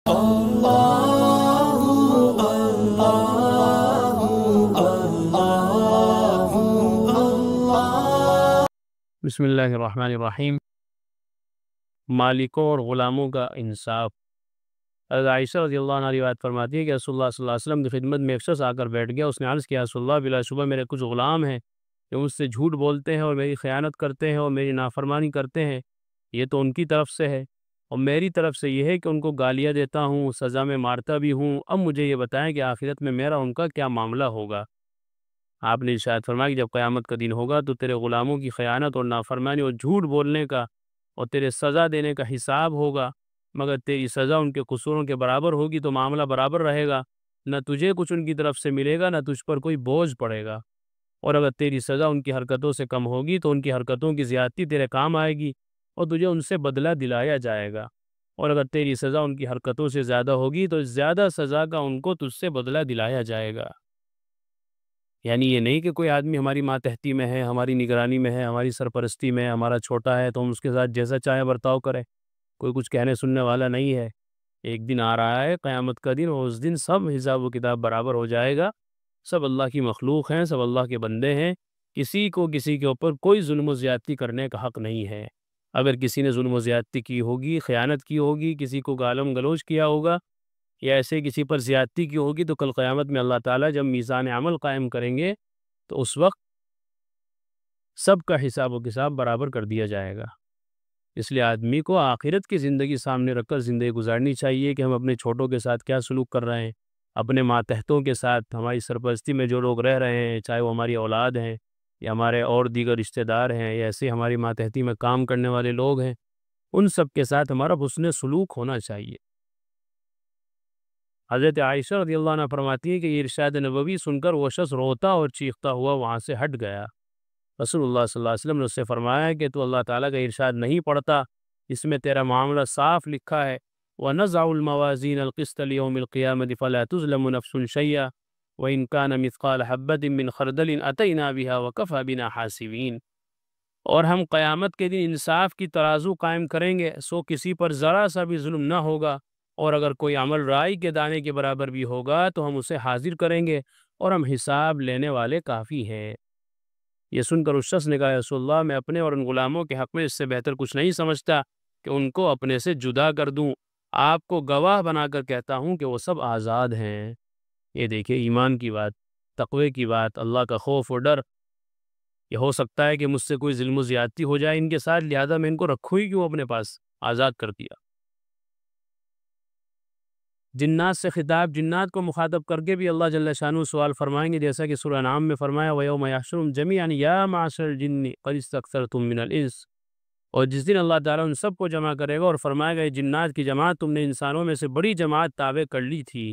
بسم اللہ الرحمن الرحیم۔ مالکوں اور غلاموں کا انصاف۔ حضرت عائشہ رضی اللہ عنہ روایت فرماتی ہے کہ رسول اللہ صلی اللہ علیہ وسلم کی خدمت میں ایک شخص آ کر بیٹھ گیا۔ اس نے عرض کیا، رسول اللہ بلا شبہ میرے کچھ غلام ہیں جو مجھ سے جھوٹ بولتے ہیں اور میری خیانت کرتے ہیں اور میری نافرمانی کرتے ہیں۔ یہ تو ان کی طرف سے ہے، اور میری طرف سے یہ ہے کہ ان کو گالیاں دیتا ہوں، سزا میں مارتا بھی ہوں۔ اب مجھے یہ بتائیں کہ آخرت میں میرا ان کا کیا معاملہ ہوگا؟ آپ نے ارشاد فرمایا کہ جب قیامت کا دن ہوگا تو تیرے غلاموں کی خیانت اور نافرمانی اور جھوٹ بولنے کا اور تیرے سزا دینے کا حساب ہوگا، مگر تیری سزا ان کے قصوروں کے برابر ہوگی تو معاملہ برابر رہے گا، نہ تجھے کچھ ان کی طرف سے ملے گا، نہ تجھ پر کوئی بوجھ پڑے گا۔ اور اگر تیری سزا ان کی حرکتوں سے کم ہوگی تو ان کی حرکتوں کی زیادتی تیرے کام آئے گی اور تجھے ان سے بدلہ دلایا جائے گا، اور اگر تیری سزا ان کی حرکتوں سے زیادہ ہوگی تو زیادہ سزا کا ان کو تجھ سے بدلہ دلایا جائے گا۔ یعنی یہ نہیں کہ کوئی آدمی ہماری ماتحتی میں ہے، ہماری نگرانی میں ہے، ہماری سرپرستی میں، ہمارا چھوٹا ہے تو ہم اس کے ساتھ جیسا چاہے برتاؤ کریں، کوئی کچھ کہنے سننے والا نہیں ہے۔ ایک دن آ رہا ہے قیامت کا دن، اور اس دن سب حساب و کتاب برابر ہو جائے گا۔ سب اللہ کی مخلوق ہیں، سب اللہ کے بندے ہیں، کسی کو کسی کے اوپر کوئی ظلم و زیادتی کرنے کا حق نہیں ہے۔ اگر کسی نے ظلم و زیادتی کی ہوگی، خیانت کی ہوگی، کسی کو گالم گلوچ کیا ہوگا یا ایسے کسی پر زیادتی کی ہوگی تو کل قیامت میں اللہ تعالیٰ جب میزان عمل قائم کریں گے تو اس وقت سب کا حساب و کتاب برابر کر دیا جائے گا۔ اس لیے آدمی کو آخرت کی زندگی سامنے رکھ کر زندگی گزارنی چاہیے کہ ہم اپنے چھوٹوں کے ساتھ کیا سلوک کر رہے ہیں، اپنے ماتحتوں کے ساتھ، ہماری سرپرستی میں جو لوگ رہ رہے ہیں، چاہے وہ ہماری اولاد ہیں یا ہمارے اور دیگر رشتہ دار ہیں یا ایسے ہماری ماتحتی میں کام کرنے والے لوگ ہیں، ان سب کے ساتھ ہمارا حسن سلوک ہونا چاہیے۔ حضرت عائشہ رضی اللہ عنہ فرماتی ہے کہ یہ ارشاد نبوی سن کر وہ شخص روتا اور چیختا ہوا وہاں سے ہٹ گیا۔ رسول اللہ صلی اللہ علیہ وسلم نے اس سے فرمایا کہ تو اللہ تعالیٰ کا ارشاد نہیں پڑھتا، اس میں تیرا معاملہ صاف لکھا ہے، وَنَزَعُ الْمَوَازِينَ الْقِسْطَ لِيَوْمِ الْقِيَامَةِ فَلَا تُظْلَمُ نَفْسٌ شَيْئًا وَإِنْ كَانَ مِثْقَالَ حَبَّةٍ مِّنْ خَرْدَلٍ أَتَيْنَا بِهَا وَكَفَىٰ بِنَا حَاسِبِينَ۔ اور ہم قیامت کے دن انصاف کی ترازو قائم کریں گے، سو کسی پر ذرا سا بھی ظلم نہ ہوگا، اور اگر کوئی عمل رائی کے دانے کے برابر بھی ہوگا تو ہم اسے حاضر کریں گے، اور ہم حساب لینے والے کافی ہیں۔ یہ سن کر اس شخص نے کہا، رسول اللہ میں اپنے اور ان غلاموں کے حق میں اس سے بہتر کچھ نہیں سمجھتا کہ ان کو اپنے سے جدا کر دوں۔ آپ کو گواہ بنا کر کہتا ہوں کہ وہ سب آزاد ہیں۔ یہ دیکھیں ایمان کی بات، تقوی کی بات، اللہ کا خوف و ڈر۔ یہ ہو سکتا ہے کہ مجھ سے کوئی ظلم و زیادتی ہو جائے ان کے ساتھ، لہذا میں ان کو رکھوں ہی کیوں اپنے پاس، آزاد کر دیا۔ جنات سے خطاب، جنات کو مخاطب کر کے بھی اللہ جل شانہ سوال فرمائیں گے، جیسا کہ سورہ انعام میں فرمایا، وَيَوْمَ يَحْشُرُهُمْ جَمِيعًا يَا مَعْشَرَ الْجِنِّ قَدِ اسْتَكْثَرْتُم مِّنَ الْإِنسِ۔ اور جس دن اللہ تعالیٰ ان سب کو جمع کرے گا اور فرمائے گا، یہ جنات کی جماعت تم نے انسانوں میں سے بڑی جماعت تابع کر لی تھی۔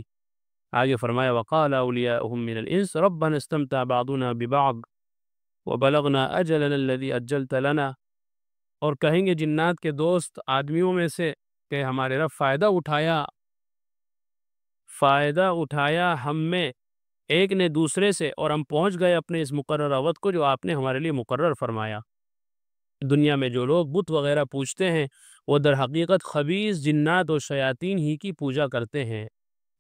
آگے فرمایا، وَقَالَ أَوْلِيَاؤُهُم مِّنَ الْإِنسِ رَبَّنَا اسْتَمْتَعَ بَعْضُنَا بِبَعْضٍ وَبَلَغْنَا أَجَلَنَا الَّذِي أَجَّلْتَ لَنَا۔ اور کہیں گے جنات کے دوست آدمیوں میں سے کہ ہمارے رب فائدہ اٹھایا ہم میں ایک نے دوسرے سے، اور ہم پہنچ گئے اپنے اس مقررہ وقت کو جو آپ نے ہمارے لیے مقرر فرمایا۔ دنیا میں جو لوگ بت وغیرہ پوجتے ہیں وہ در حقیقت خبیث جنات اور شیاطین ہی کی پوجا کرتے ہیں،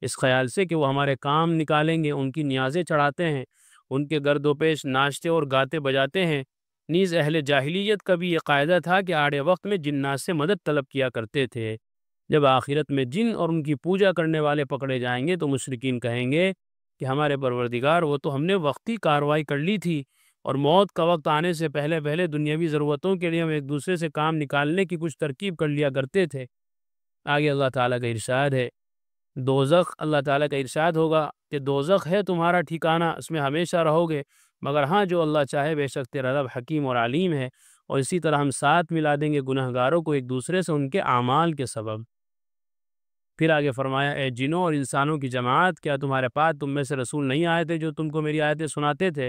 اس خیال سے کہ وہ ہمارے کام نکالیں گے، ان کی نیازیں چڑھاتے ہیں، ان کے گرد و پیش ناچتے اور گاتے بجاتے ہیں۔ نیز اہل جاہلیت کا بھی یہ قاعدہ تھا کہ آڑے وقت میں جنات سے مدد طلب کیا کرتے تھے۔ جب آخرت میں جن اور ان کی پوجا کرنے والے پکڑے جائیں گے تو مشرکین کہیں گے کہ ہمارے پروردگار، وہ تو ہم نے وقتی کارروائی کر لی تھی، اور موت کا وقت آنے سے پہلے پہلے دنیاوی ضرورتوں کے لیے ہم ایک دوسرے سے کام نکالنے کی کچھ ترکیب کر لیا کرتے تھے۔ آگے اللہ تعالیٰ کا ارشاد ہے، دوزخ، اللہ تعالیٰ کا ارشاد ہوگا کہ دوزخ ہے تمہارا ٹھکانہ، اس میں ہمیشہ رہو گے، مگر ہاں جو اللہ چاہے، بے شک تیرا رب حکیم اور علیم ہے۔ اور اسی طرح ہم ساتھ ملا دیں گے گنہگاروں کو ایک دوسرے سے ان کے اعمال کے سبب۔ پھر آگے فرمایا، اے جنوں اور انسانوں کی جماعت، کیا تمہارے پاس تم میں سے رسول نہیں آئے تھے جو تم کو میری آیتیں سناتے تھے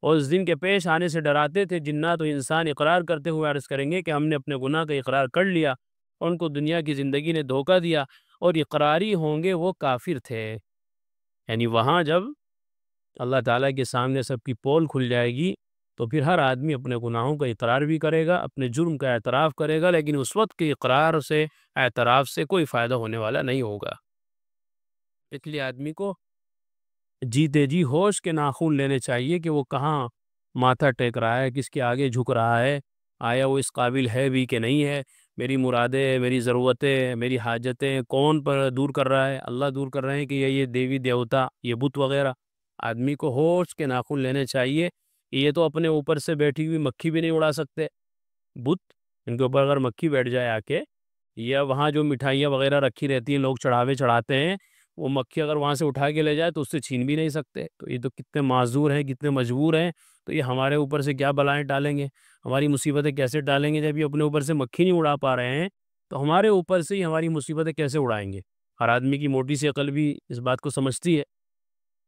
اور اس دن کے پیش آنے سے ڈراتے تھے؟ جنات و انسان اقرار کرتے ہوئے عرض کریں گے کہ ہم نے اپنے گناہ کا اقرار کر لیا، اور ان کو دنیا کی زندگی نے دھوکہ دیا، اور اقراری ہوں گے وہ کافر تھے۔ یعنی وہاں جب اللہ تعالیٰ کے سامنے سب کی پول کھل جائے گی تو پھر ہر آدمی اپنے گناہوں کا اقرار بھی کرے گا، اپنے جرم کا اعتراف کرے گا، لیکن اس وقت کے اقرار سے، اعتراف سے کوئی فائدہ ہونے والا نہیں ہوگا۔ اس لیے آدمی کو جیتے جی ہوش کے ناخن لینے چاہیے کہ وہ کہاں ماتھا ٹیک رہا ہے، کس کے آگے جھک رہا ہے، آیا وہ اس قابل ہے بھی کہ نہیں ہے، میری مرادیں، میری ضرورتیں، میری حاجتیں کون پر دور کر رہا ہے؟ اللہ دور کر رہے ہیں کہ یہ دیوی دیوتا، یہ بت وغیرہ؟ آدمی کو ہوش کے ناخن لینے چاہیے۔ یہ تو اپنے اوپر سے بیٹھی ہوئی مکھی بھی نہیں اڑا سکتے بت، ان کے اوپر اگر مکھی بیٹھ جائے آ کے، یا وہاں جو مٹھائیاں وغیرہ رکھی رہتی ہیں، لوگ چڑھاوے چڑھاتے ہیں، وہ مکھی اگر وہاں سے اٹھا کے لے جائے تو اس سے چھین بھی نہیں سکتے۔ تو یہ تو کتنے معذور ہیں، کتنے مجبور ہیں، تو یہ ہمارے اوپر سے کیا بلائیں ڈالیں گے، ہماری مصیبتیں کیسے ڈالیں گے؟ جب یہ اپنے اوپر سے مکھی نہیں اڑا پا رہے ہیں تو ہمارے اوپر سے ہی ہماری مصیبتیں کیسے اڑائیں گے؟ ہر آدمی کی موٹی سی عقل بھی اس بات کو سمجھتی ہے،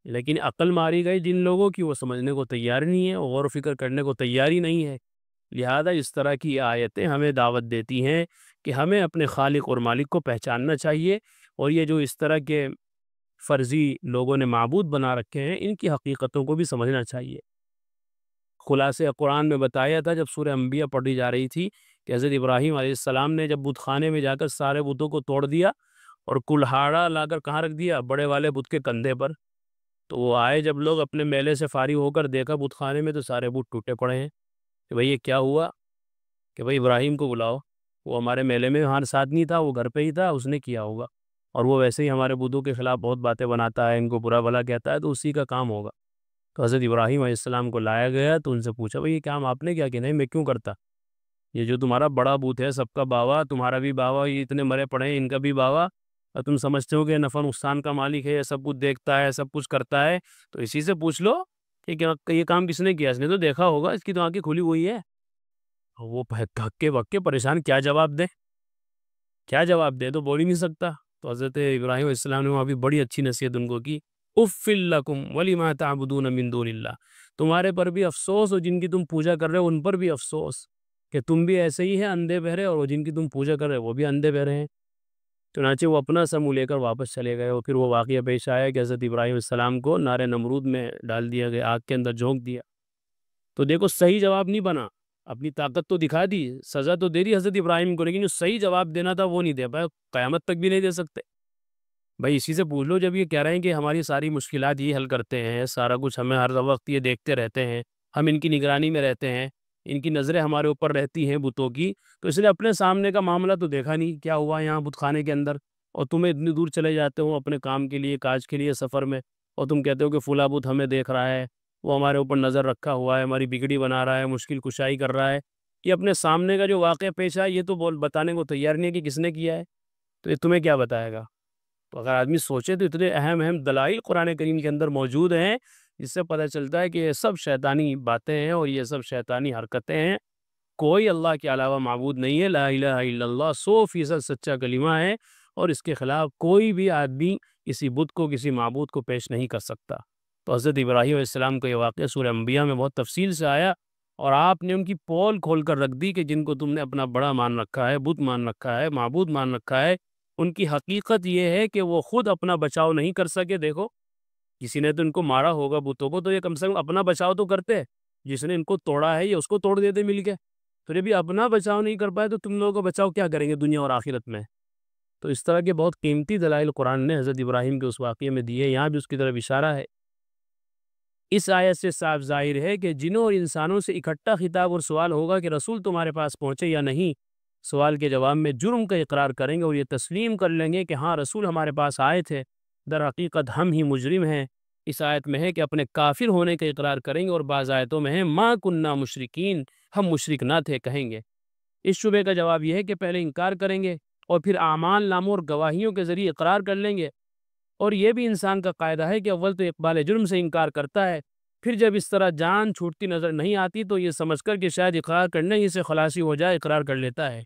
لیکن عقل ماری گئی جن لوگوں کی، وہ سمجھنے کو تیار نہیں ہے، غور و فکر کرنے کو تیار ہی نہیں ہے۔ لہذا اس طرح کی آیتیں ہمیں دعوت دیتی ہیں کہ ہمیں اپنے خالق اور مالک کو پہچاننا چاہیے، اور یہ جو اس طرح کے فرضی لوگوں نے معبود بنا رکھے ہیں، ان کی حقیقتوں کو بھی سمجھنا چاہیے۔ خلاصہ قرآن میں بتایا تھا جب سورہ انبیاء پڑھی جا رہی تھی کہ حضرت ابراہیم علیہ السلام نے جب بت خانے میں جا کر سارے بتوں کو توڑ دیا اور کلہاڑا لا کر کہاں رکھ دیا؟ بڑے والے بت کے کندھے پر۔ تو وہ آئے جب لوگ اپنے میلے سے فارغ ہو کر دیکھا بت خانے میں تو سارے بت ٹوٹے پڑے ہیں کہ بھئی یہ کیا ہوا؟ کہ بھئی ابراہیم کو بلاؤ، وہ ہمارے میلے میں وہاں ساتھ نہیں تھا، وہ گھر پہ ہی تھا، اس نے کیا ہوگا، اور وہ ویسے ہی ہمارے بتوں کے خلاف بہت باتیں بناتا ہے، ان کو برا بھلا کہتا ہے، تو اسی کا کام ہوگا۔ تو حضرت ابراہیم علیہ السلام کو لایا گیا تو ان سے پوچھا بھئی یہ کام آپ نے کیا؟ کہ نہیں میں کیوں کرتا، یہ جو تمہارا بڑا بت ہے، سب کا باوا، تمہارا بھی باوا، یہ اتنے مرے پڑے ہیں ان کا بھی باوا، اور تم سمجھتے ہو کہ نفع نقصان کا مالک ہے، یہ سب کچھ دیکھتا ہے، سب کچھ کرتا ہے، تو اسی سے پوچھ لو کہ یہ کام کس نے کیا؟ اس نے تو دیکھا ہوگا، اس کی تو آنکھیں کھلی ہوئی ہے۔ وہ دھکے وکے پریشان، کیا جواب دے، کیا جواب دے؟ تو بول ہی نہیں سکتا۔ تو حضرت ابراہیم علیہ السلام نے وہاں بھی بڑی اچھی نصیحت ان کو کی، اف لکم ولما تعبدون من دون اللہ، تمہارے پر بھی افسوس اور جن کی تم پوجا کر رہے ہو ان پر بھی افسوس، کہ تم بھی ایسے ہی ہیں اندھے بہرے، اور جن کی تم پوجا کر رہے ہو وہ بھی اندھے بہرے ہیں۔ چنانچہ وہ اپنا سا منہ لے کر واپس چلے گئے، اور پھر وہ واقعہ پیش آیا کہ حضرت ابراہیم علیہ السلام کو نار نمرود میں ڈال دیا گیا، آگ کے اندر جھونک دیا۔ تو دیکھو صحیح جواب نہیں بنا، اپنی طاقت تو دکھا دی، سزا تو دے دی حضرت ابراہیم کو، لیکن جو صحیح جواب دینا تھا وہ نہیں دے پائے، قیامت تک بھی نہیں دے سکتے۔ بھائی اسی سے پوچھ لو، جب یہ کہہ رہے ہیں کہ ہماری ساری مشکلات یہ حل کرتے ہیں، سارا کچھ ہمیں ہر وقت یہ دیکھتے رہتے ہیں، ہم ان کی نگرانی میں رہتے ہیں، ان کی نظریں ہمارے اوپر رہتی ہیں بتوں کی، تو اس لیے اپنے سامنے کا معاملہ تو دیکھا نہیں کیا ہوا یہاں بت خانے کے اندر، اور تمہیں اتنی دور چلے جاتے ہو اپنے کام کے لیے، کاج کے لیے، سفر میں، اور تم کہتے ہو کہ فلاں بت ہمیں دیکھ رہا ہے، وہ ہمارے اوپر نظر رکھا ہوا ہے، ہماری بگڑی بنا رہا ہے، مشکل کشائی کر رہا ہے۔ یہ اپنے سامنے کا جو واقعہ پیش آیا یہ تو بتانے کو تیار نہیں ہے کہ کس نے کیا ہے، تو یہ تمہیں کیا بتائے گا؟ تو اگر آدمی سوچے تو اتنے اہم دلائل قرآن کریم کے اندر موجود ہیں، جس سے پتہ چلتا ہے کہ یہ سب شیطانی باتیں ہیں اور یہ سب شیطانی حرکتیں ہیں، کوئی اللہ کے علاوہ معبود نہیں ہے، لا الہ الا اللہ 100% سچا کلمہ ہے، اور اس کے خلاف کوئی بھی آدمی کسی بت کو، کسی معبود کو پیش نہیں کر سکتا۔ تو حضرت ابراہیم علیہ السلام کا یہ واقعہ سورہ انبیاء میں بہت تفصیل سے آیا، اور آپ نے ان کی پول کھول کر رکھ دی کہ جن کو تم نے اپنا بڑا مان رکھا ہے، بت مان رکھا ہے، معبود مان رکھا ہے، ان کی حقیقت یہ ہے کہ وہ خود اپنا بچاؤ نہیں کر سکے۔ دیکھو کسی نے تو ان کو مارا ہوگا بتوں کو، تو یہ کم سے کم اپنا بچاؤ تو کرتے، جس نے ان کو توڑا ہے یہ اس کو توڑ دیتے مل کے، تو جب یہ اپنا بچاؤ نہیں کر پائے تو تم لوگوں کا بچاؤ کیا کریں گے دنیا اور آخرت میں؟ تو اس طرح کے بہت قیمتی دلائل قرآن نے حضرت ابراہیم کے اس واقعے میں دیے، یہاں بھی اس کی طرف اشارہ ہے۔ اس آیت سے صاف ظاہر ہے کہ جنوں اور انسانوں سے اکٹھا خطاب اور سوال ہوگا کہ رسول تمہارے پاس پہنچے یا نہیں۔ سوال کے جواب میں جرم کا اقرار کریں گے اور یہ تسلیم کر لیں گے کہ ہاں رسول ہمارے پاس آئے تھے، در حقیقت ہم ہی مجرم ہیں۔ اس آیت میں ہے کہ اپنے کافر ہونے کا اقرار کریں گے، اور بعض آیتوں میں ہے ما کننا مشرکین، ہم مشرک نہ تھے کہیں گے۔ اس شبے کا جواب یہ ہے کہ پہلے انکار کریں گے اور پھر اعمال ناموں اور گواہیوں کے ذریعے اقرار کر لیں گے، اور یہ بھی انسان کا قاعدہ ہے کہ اول تو اقبال جرم سے انکار کرتا ہے، پھر جب اس طرح جان چھوٹتی نظر نہیں آتی تو یہ سمجھ کر کہ شاید اقرار کرنے ہی سے خلاصی ہو جائے اقرار کر لیتا ہے،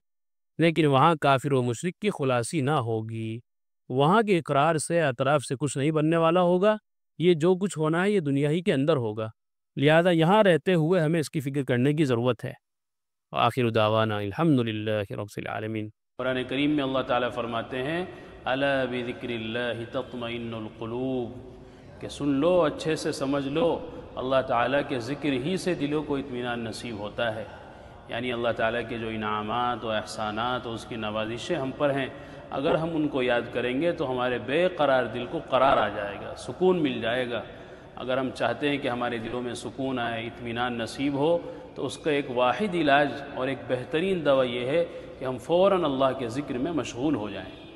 لیکن وہاں کافر و مشرک کی خلاصی نہ ہوگی، وہاں کے اقرار سے اعتراف سے کچھ نہیں بننے والا ہوگا، یہ جو کچھ ہونا ہے یہ دنیا ہی کے اندر ہوگا، لہذا یہاں رہتے ہوئے ہمیں اس کی فکر کرنے کی ضرورت ہے۔ آخر دعوانا الحمدللہ رب العالمین۔ قرآن کریم میں اللہ تعالیٰ فرماتے ہیں الا بذکر اللہ تطمئن القلوب، کہ سن لو، اچھے سے سمجھ لو، اللہ تعالیٰ کے ذکر ہی سے دلوں کو اطمینان نصیب ہوتا ہے۔ یعنی اللہ تعالیٰ کے جو انعامات و احسانات و اس کی نوازشیں ہم پر ہیں، اگر ہم ان کو یاد کریں گے تو ہمارے بے قرار دل کو قرار آ جائے گا، سکون مل جائے گا۔ اگر ہم چاہتے ہیں کہ ہمارے دلوں میں سکون آئے، اطمینان نصیب ہو، تو اس کا ایک واحد علاج اور ایک بہترین دوا یہ ہے کہ ہم فوراً اللہ کے ذکر میں مشغول ہو جائیں۔